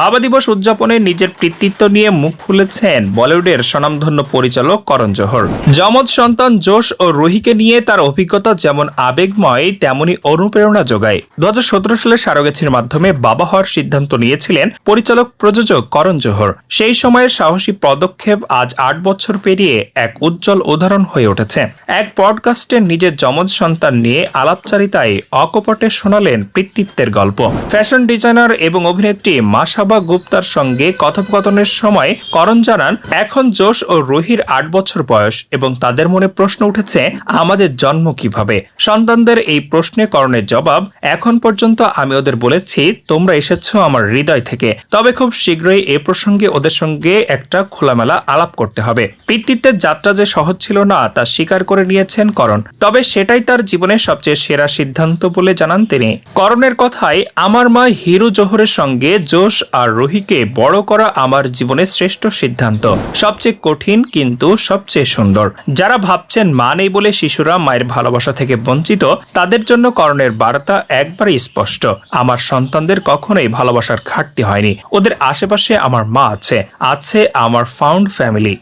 বাবা দিবস উদযাপনে নিজের কৃতিত্ব নিয়ে মুখ খুলেছেন বলিউডের স্বনামধন্য পরিচালক করণ জোহর। যমজ সন্তান জোশ ও রুহিকে নিয়ে তার অভিজ্ঞতা যেমন আবেগময় তেমনি অনুপ্রেরণা যোগায়। 2017 সালে সারোগেসির মাধ্যমে বাবা হওয়ার সিদ্ধান্ত নিয়েছিলেন পরিচালক প্রযোজক করণ জোহর। সেই সময়ের সাহসী পদক্ষেপ আজ 8 বছর পেরিয়ে এক উজ্জ্বল উদাহরণ হয়ে উঠেছে। এক পডকাস্টে নিজের যমজ সন্তান নিয়ে আলাপচারিতায় অকপটে শোনালেন কৃতিত্বের গল্প। ফ্যাশন ডিজাইনার এবং অভিনেত্রী মাসাবা গুপ্তার সঙ্গে কথোপকথনের সময় করণ জানান, এখন জোশ ও রুহির 8 বছর বয়স এবং তাদের মনে প্রশ্ন উঠেছে, আমাদের জন্ম কিভাবে। সন্তানদের এই প্রশ্নে করণের জবাব, এখন পর্যন্ত আমি ওদের বলেছি তোমরা এসেছো আমার হৃদয় থেকে, তবে খুব শীঘ্রই এ প্রসঙ্গে ওদের সঙ্গে একটা খোলামেলা আলাপ করতে হবে। পিতৃত্বের যাত্রা যে সহজ ছিল না তা স্বীকার করে নিয়েছেন করণ, তবে সেটাই তার জীবনের সবচেয়ে সেরা সিদ্ধান্ত বলে জানান তিনি। করণের কথায়, আমার মা হিরু জোহরের সঙ্গে জোশ আর রুহিকে বড় করা আমার জীবনের শ্রেষ্ঠ সিদ্ধান্ত, সবচেয়ে কঠিন কিন্তু সবচেয়ে সুন্দর। যারা ভাবছেন মা নেই বলে শিশুরা মায়ের ভালোবাসা থেকে বঞ্চিত, তাদের জন্য করণের বার্তা একবারই স্পষ্ট, আমার সন্তানদের কখনোই ভালোবাসার ঘাটতি হয়নি। ওদের আশেপাশে আমার মা আছে, আছে আমার ফাউন্ড ফ্যামিলি।